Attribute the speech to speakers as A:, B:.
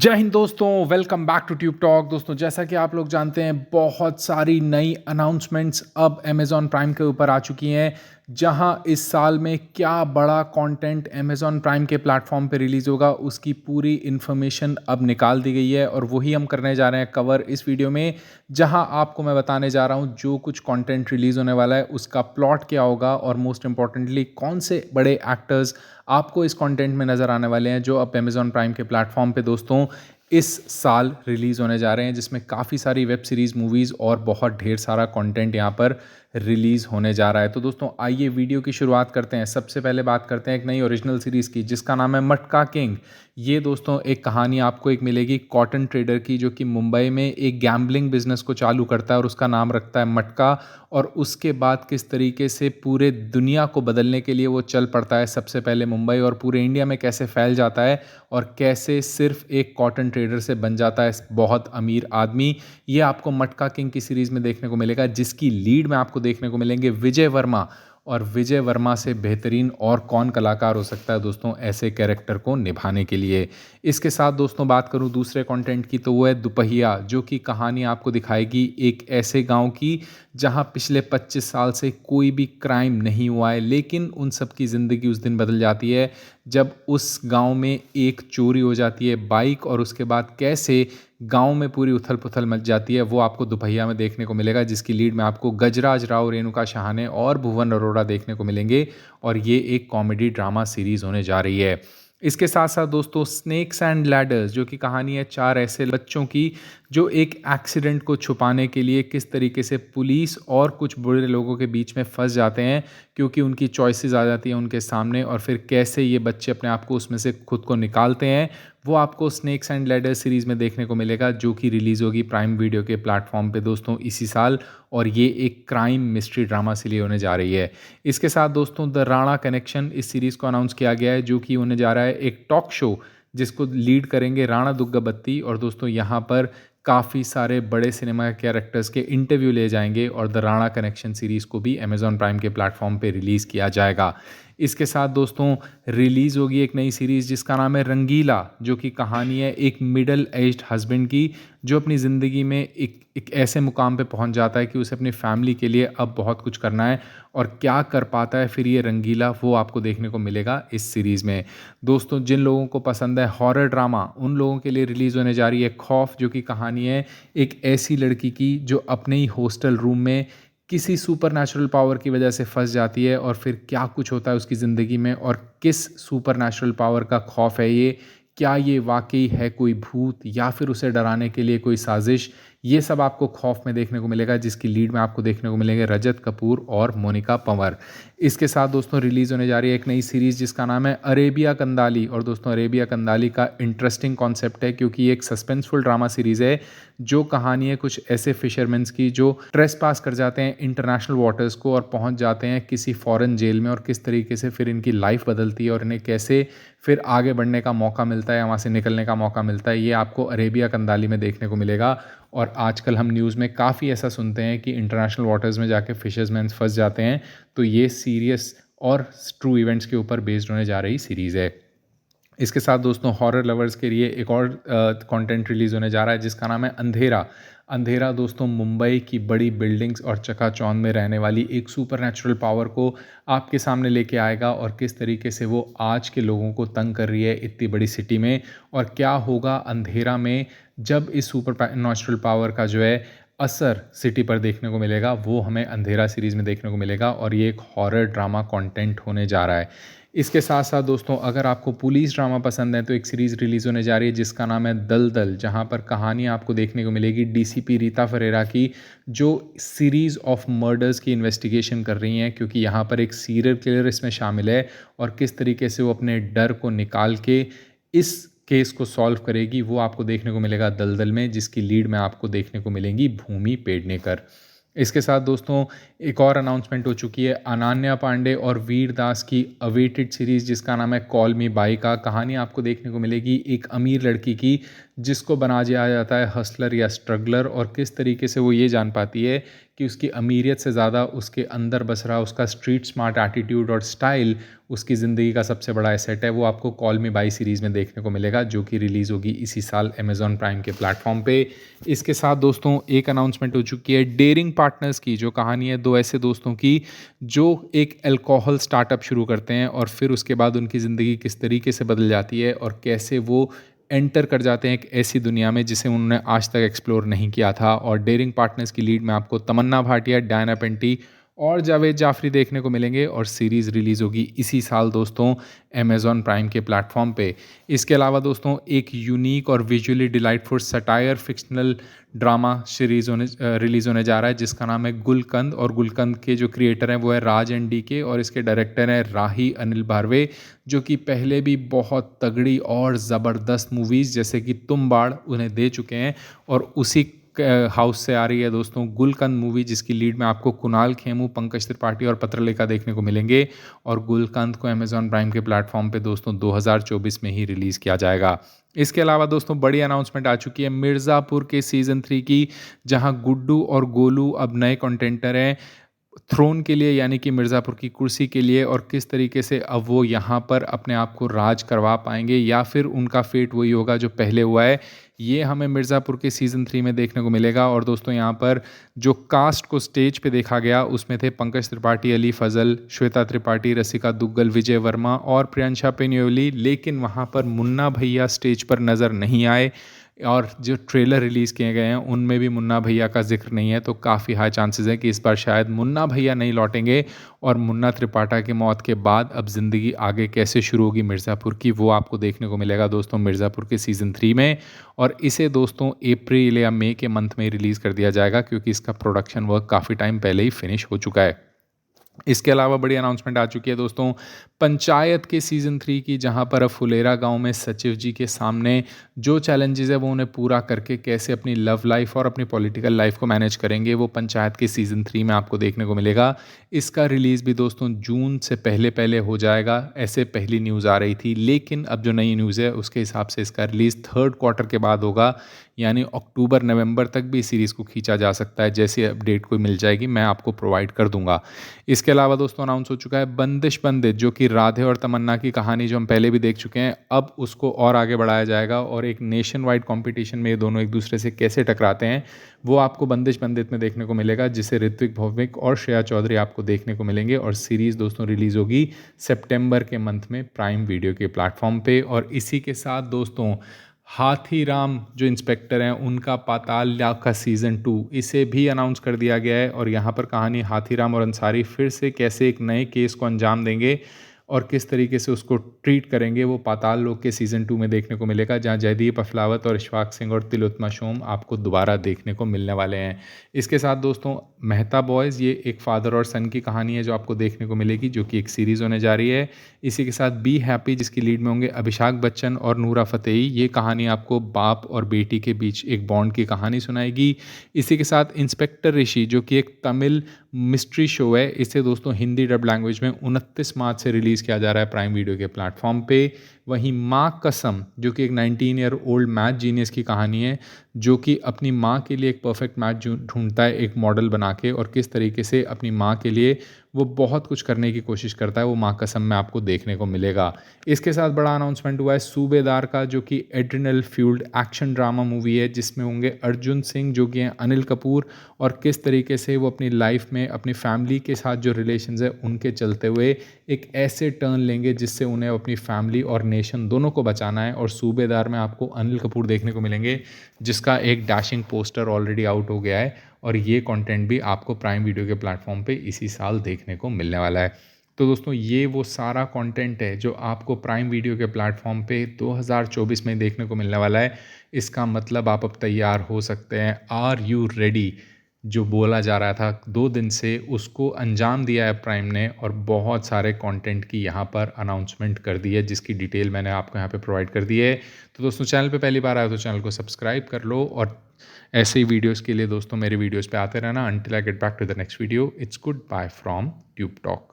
A: जय हिंद दोस्तों, welcome back to Tube Talk. दोस्तों, जैसा कि आप लोग जानते हैं, बहुत सारी नई अनाउंसमेंट्स अब अमेज़ॉन प्राइम के ऊपर आ चुकी हैं, जहां इस साल में क्या बड़ा कंटेंट अमेज़ॉन प्राइम के प्लेटफॉर्म पे रिलीज़ होगा, उसकी पूरी इन्फॉर्मेशन अब निकाल दी गई है और वही हम करने जा रहे हैं कवर इस वीडियो में। जहां आपको मैं बताने जा रहा हूं जो कुछ कंटेंट रिलीज़ होने वाला है, उसका प्लॉट क्या होगा और मोस्ट इंपॉर्टेंटली कौन से बड़े एक्टर्स आपको इस कंटेंट में नज़र आने वाले हैं, जो अब अमेज़ॉन प्राइम के प्लेटफॉर्म पे दोस्तों इस साल रिलीज़ होने जा रहे हैं, जिसमें काफ़ी सारी वेब सीरीज़, मूवीज़ और बहुत ढेर सारा कंटेंट यहाँ पर रिलीज़ होने जा रहा है। तो दोस्तों, आइए वीडियो की शुरुआत करते हैं। सबसे पहले बात करते हैं एक नई ओरिजिनल सीरीज़ की, जिसका नाम है मटका किंग। ये दोस्तों एक कहानी आपको एक मिलेगी कॉटन ट्रेडर की, जो कि मुंबई में एक गैम्बलिंग बिजनेस को चालू करता है और उसका नाम रखता है मटका। और उसके बाद किस तरीके से पूरे दुनिया को बदलने के लिए वो चल पड़ता है, सबसे पहले मुंबई, और पूरे इंडिया में कैसे फैल जाता है और कैसे सिर्फ एक कॉटन ट्रेडर से बन जाता है बहुत अमीर आदमी। ये आपको मटका किंग की सीरीज़ में देखने को मिलेगा, जिसकी लीड में आपको देखने को मिलेंगे विजय वर्मा। और विजय वर्मा से बेहतरीन और कौन कलाकार हो सकता है दोस्तों ऐसे कैरेक्टर को निभाने के लिए। इसके साथ दोस्तों बात करूं दूसरे कंटेंट की, तो वो है दुपहिया, जो कि कहानी आपको दिखाएगी एक ऐसे गांव की जहां पिछले 25 साल से कोई भी क्राइम नहीं हुआ है, लेकिन उन सब की ज़िंदगी उस दिन बदल जाती है जब उस गांव में एक चोरी हो जाती है बाइक, और उसके बाद कैसे गांव में पूरी उथल पुथल मच जाती है, वो आपको दुपहिया में देखने को मिलेगा, जिसकी लीड में आपको गजराज राव, रेणुका शहाने और भुवन अरोड़ा देखने को मिलेंगे। और ये एक कॉमेडी ड्रामा सीरीज़ होने जा रही है। इसके साथ साथ दोस्तों स्नेक्स एंड लैडर्स, जो कि कहानी है चार ऐसे बच्चों की जो एक एक्सीडेंट को छुपाने के लिए किस तरीके से पुलिस और कुछ बुरे लोगों के बीच में फंस जाते हैं, क्योंकि उनकी चॉइसेस आ जाती हैं उनके सामने, और फिर कैसे ये बच्चे अपने आप को उसमें से खुद को निकालते हैं, वो आपको स्नेक्स एंड लैडर सीरीज़ में देखने को मिलेगा, जो कि रिलीज़ होगी प्राइम वीडियो के प्लेटफॉर्म पे दोस्तों इसी साल। और ये एक क्राइम मिस्ट्री ड्रामा सीरीज होने जा रही है। इसके साथ दोस्तों द राणा कनेक्शन, इस सीरीज़ को अनाउंस किया गया है, जो कि होने जा रहा है एक टॉक शो, जिसको लीड करेंगे राणा दुग्गबत्ती। और दोस्तों यहाँ पर काफ़ी सारे बड़े सिनेमा कैरेक्टर्स के इंटरव्यू ले जाएंगे, और द राणा कनेक्शन सीरीज़ को भी अमेज़ॉन प्राइम के प्लेटफॉर्म पे रिलीज़ किया जाएगा। इसके साथ दोस्तों रिलीज़ होगी एक नई सीरीज़ जिसका नाम है रंगीला, जो कि कहानी है एक मिडल एज्ड हस्बैंड की, जो अपनी ज़िंदगी में एक ऐसे मुकाम पे पहुंच जाता है कि उसे अपनी फैमिली के लिए अब बहुत कुछ करना है, और क्या कर पाता है फिर ये रंगीला, वो आपको देखने को मिलेगा इस सीरीज़ में। दोस्तों, जिन लोगों को पसंद है हॉरर ड्रामा, उन लोगों के लिए रिलीज़ होने जा रही है खौफ, जो कि कहानी है एक ऐसी लड़की की जो अपने ही हॉस्टल रूम में किसी सुपर नेचुरल पावर की वजह से फंस जाती है, और फिर क्या कुछ होता है उसकी ज़िंदगी में, और किस सुपर नेचुरल पावर का खौफ है ये, क्या ये वाकई है कोई भूत या फिर उसे डराने के लिए कोई साजिश, ये सब आपको खौफ में देखने को मिलेगा, जिसकी लीड में आपको देखने को मिलेंगे रजत कपूर और मोनिका पंवर। इसके साथ दोस्तों रिलीज़ होने जा रही है एक नई सीरीज़ जिसका नाम है अरेबिया कंदाली। और दोस्तों अरेबिया कंदाली का इंटरेस्टिंग कॉन्सेप्ट है, क्योंकि ये एक सस्पेंसफुल ड्रामा सीरीज़ है, जो कहानी है कुछ ऐसे फिशरमैन्स की जो ट्रेस पास कर जाते हैं इंटरनेशनल वाटर्स को और पहुंच जाते हैं किसी फॉरेन जेल में, और किस तरीके से फिर इनकी लाइफ बदलती है और इन्हें कैसे फिर आगे बढ़ने का मौका मिलता है, वहाँ से निकलने का मौका मिलता है, ये आपको अरेबिया कंदाली में देखने को मिलेगा। और आजकल हम न्यूज़ में काफ़ी ऐसा सुनते हैं कि इंटरनेशनल वाटर्स में जाके फिशर्समैन फंस जाते हैं, तो ये सीरियस और ट्रू इवेंट्स के ऊपर बेस्ड होने जा रही सीरीज़ है। इसके साथ दोस्तों हॉरर लवर्स के लिए एक और कंटेंट रिलीज़ होने जा रहा है, जिसका नाम है अंधेरा। अंधेरा दोस्तों मुंबई की बड़ी बिल्डिंग्स और चकाचौंध में रहने वाली एक सुपर नेचुरल पावर को आपके सामने लेके आएगा, और किस तरीके से वो आज के लोगों को तंग कर रही है इतनी बड़ी सिटी में, और क्या होगा अंधेरा में जब इस सुपर नेचुरल पावर का जो है असर सिटी पर देखने को मिलेगा, वो हमें अंधेरा सीरीज़ में देखने को मिलेगा, और ये एक हॉरर ड्रामा कंटेंट होने जा रहा है। इसके साथ साथ दोस्तों अगर आपको पुलिस ड्रामा पसंद है, तो एक सीरीज़ रिलीज़ होने जा रही है जिसका नाम है दलदल, जहां पर कहानी आपको देखने को मिलेगी डीसीपी रीता फरेरा की, जो सीरीज़ ऑफ मर्डर्स की इन्वेस्टिगेशन कर रही हैं, क्योंकि यहाँ पर एक सीरियल किलर इसमें शामिल है, और किस तरीके से वो अपने डर को निकाल के इस केस को सॉल्व करेगी, वो आपको देखने को मिलेगा दलदल में, जिसकी लीड में आपको देखने को मिलेंगी भूमि पेडनेकर। इसके साथ दोस्तों एक और अनाउंसमेंट हो चुकी है अनन्या पांडे और वीर दास की अवेटेड सीरीज़ जिसका नाम है कॉल मी बाई का। कहानी आपको देखने को मिलेगी एक अमीर लड़की की, जिसको बना दिया जाता है हसलर या स्ट्रगलर, और किस तरीके से वो ये जान पाती है कि उसकी अमीरियत से ज़्यादा उसके अंदर बस रहा उसका स्ट्रीट स्मार्ट एटीट्यूड और स्टाइल उसकी ज़िंदगी का सबसे बड़ा एसेट है, वो आपको कॉल मी बाई सीरीज़ में देखने को मिलेगा, जो कि रिलीज़ होगी इसी साल अमेज़ॉन प्राइम के प्लेटफॉर्म पे। इसके साथ दोस्तों एक अनाउंसमेंट हो चुकी है डेयरिंग पार्टनर्स की, जो कहानी है दो ऐसे दोस्तों की जो एक अल्कोहल स्टार्टअप शुरू करते हैं और फिर उसके बाद उनकी ज़िंदगी किस तरीके से बदल जाती है और कैसे वो एंटर कर जाते हैं एक ऐसी दुनिया में जिसे उन्होंने आज तक एक्सप्लोर नहीं किया था। और डेयरिंग पार्टनर्स की लीड में आपको तमन्ना भाटिया, डायना पेंटी और जावेद जाफरी देखने को मिलेंगे और सीरीज़ रिलीज़ होगी इसी साल दोस्तों अमेज़ॉन प्राइम के प्लेटफॉर्म पे। इसके अलावा दोस्तों एक यूनिक और visually delightful satire fictional drama series release होने जा रहा है जिसका नाम है गुलकंद। और गुलकंद के जो क्रिएटर हैं वो है राज एन डी के और इसके डायरेक्टर हैं राही अनिल भारवे, जो कि पहले भी बहुत तगड़ी और ज़बरदस्त मूवीज़ जैसे कि तुम बाड़ उन्हें दे चुके हैं। और उसी हाउस से आ रही है दोस्तों गुलकंद मूवी, जिसकी लीड में आपको कुणाल खेमू, पंकज त्रिपाठी और पत्रलेखा देखने को मिलेंगे। और गुलकंद को अमेज़ॉन प्राइम के प्लेटफॉर्म पे दोस्तों 2024 में ही रिलीज़ किया जाएगा। इसके अलावा दोस्तों बड़ी अनाउंसमेंट आ चुकी है मिर्ज़ापुर के सीज़न 3 की, जहां गुड्डू और गोलू अब नए कंटेंटर हैं थ्रोन के लिए, यानी कि मिर्ज़ापुर की कुर्सी के लिए। और किस तरीके से अब वो यहाँ पर अपने आप को राज करवा पाएंगे या फिर उनका फेट वही होगा जो पहले हुआ है, ये हमें मिर्ज़ापुर के सीज़न 3 में देखने को मिलेगा। और दोस्तों यहाँ पर जो कास्ट को स्टेज पे देखा गया उसमें थे पंकज त्रिपाठी, अली फजल, श्वेता त्रिपाठी, रसिका दुग्गल, विजय वर्मा और प्रियंशा पेन्योली। लेकिन वहाँ पर मुन्ना भैया स्टेज पर नज़र नहीं आए और जो ट्रेलर रिलीज़ किए गए हैं उनमें भी मुन्ना भैया का जिक्र नहीं है। तो काफ़ी हाई चांसेस है कि इस बार शायद मुन्ना भैया नहीं लौटेंगे और मुन्ना त्रिपाठा की मौत के बाद अब ज़िंदगी आगे कैसे शुरू होगी मिर्ज़ापुर की, वो आपको देखने को मिलेगा दोस्तों मिर्ज़ापुर के सीज़न 3 में। और इसे दोस्तों अप्रैल या मई के मंथ में रिलीज़ कर दिया जाएगा क्योंकि इसका प्रोडक्शन वर्क काफ़ी टाइम पहले ही फिनिश हो चुका है। इसके अलावा बड़ी अनाउंसमेंट आ चुकी है दोस्तों पंचायत के सीज़न 3 की, जहां पर अब फुलेरा गांव में सचिव जी के सामने जो चैलेंजेस है वो उन्हें पूरा करके कैसे अपनी लव लाइफ और अपनी पॉलिटिकल लाइफ को मैनेज करेंगे, वो पंचायत के सीज़न 3 में आपको देखने को मिलेगा। इसका रिलीज़ भी दोस्तों जून से पहले पहले हो जाएगा, ऐसे पहली न्यूज़ आ रही थी। लेकिन अब जो नई न्यूज़ है उसके हिसाब से इसका रिलीज़ 3rd क्वार्टर के बाद होगा, यानी अक्टूबर नवंबर तक भी सीरीज़ को खींचा जा सकता है। जैसी अपडेट कोई मिल जाएगी मैं आपको प्रोवाइड कर दूंगा। इसके अलावा दोस्तों अनाउंस हो चुका है बंदिश बंदित, जो कि राधे और तमन्ना की कहानी जो हम पहले भी देख चुके हैं, अब उसको और आगे बढ़ाया जाएगा और एक नेशन वाइड कॉम्पिटिशन में ये दोनों एक दूसरे से कैसे टकराते हैं वो आपको बंदिश बंदित में देखने को मिलेगा, जिसे ऋत्विक भौमिक और श्रेया चौधरी आपको देखने को मिलेंगे। और सीरीज़ दोस्तों रिलीज़ होगी सितंबर के मंथ में प्राइम वीडियो के प्लेटफॉर्म पे। और इसी के साथ दोस्तों हाथीराम जो इंस्पेक्टर हैं उनका पाताल का सीज़न 2 इसे भी अनाउंस कर दिया गया है। और यहाँ पर कहानी हाथीराम और अंसारी फिर से कैसे एक नए केस को अंजाम देंगे और किस तरीके से उसको ट्रीट करेंगे, वो पाताल लोक के सीज़न 2 में देखने को मिलेगा, जहाँ जयदीप अफलावत और इशफाक सिंह और तिलोत्तमा सोम आपको दोबारा देखने को मिलने वाले हैं। इसके साथ दोस्तों मेहता बॉयज़, ये एक फादर और सन की कहानी है जो आपको देखने को मिलेगी, जो कि एक सीरीज़ होने जा रही है। इसी के साथ बी हैप्पी, जिसकी लीड में होंगे अभिषेक बच्चन और नूरा फतेही, ये कहानी आपको बाप और बेटी के बीच एक बॉन्ड की कहानी सुनाएगी। इसी के साथ इंस्पेक्टर ऋषि, जो कि एक तमिल मिस्ट्री शो है, इसे दोस्तों हिंदी डब लैंग्वेज में 29 मार्च से रिलीज़ किया जा रहा है प्राइम वीडियो के प्लेटफॉर्म पे। वहीं माँ कसम, जो कि एक 19 ईयर ओल्ड मैथ जीनियस की कहानी है, जो कि अपनी माँ के लिए एक परफेक्ट मैथ ढूंढता है एक मॉडल बना के, और किस तरीके से अपनी माँ के लिए वो बहुत कुछ करने की कोशिश करता है, वो माँ कसम में आपको देखने को मिलेगा। इसके साथ बड़ा अनाउंसमेंट हुआ है सूबेदार का, जो कि adrenal fuelled action drama movie है, जिसमें होंगे अर्जुन सिंह जो कि हैं अनिल कपूर, और किस तरीके से वो अपनी लाइफ में अपनी फैमिली के साथ जो रिलेशंस है उनके चलते हुए एक ऐसे टर्न लेंगे जिससे उन्हें अपनी फैमिली और नेशन दोनों को बचाना है। और सूबेदार में आपको अनिल कपूर देखने को मिलेंगे, जिसका एक डैशिंग पोस्टर ऑलरेडी आउट हो गया है, और ये कंटेंट भी आपको प्राइम वीडियो के प्लेटफॉर्म पे इसी साल देखने को मिलने वाला है। तो दोस्तों ये वो सारा कंटेंट है जो आपको प्राइम वीडियो के प्लेटफॉर्म पे 2024 में देखने को मिलने वाला है। इसका मतलब आप अब तैयार हो सकते हैं। Are you ready? जो बोला जा रहा था 2 दिन से, उसको अंजाम दिया है प्राइम ने, और बहुत सारे कंटेंट की यहाँ पर अनाउंसमेंट कर दी है, जिसकी डिटेल मैंने आपको यहाँ पे प्रोवाइड कर दी है। तो दोस्तों चैनल पे पहली बार आए तो चैनल को सब्सक्राइब कर लो, और ऐसे ही वीडियोस के लिए दोस्तों मेरे वीडियोस पे आते रहना। Until I get back to the next video, it's good bye from Tube talk.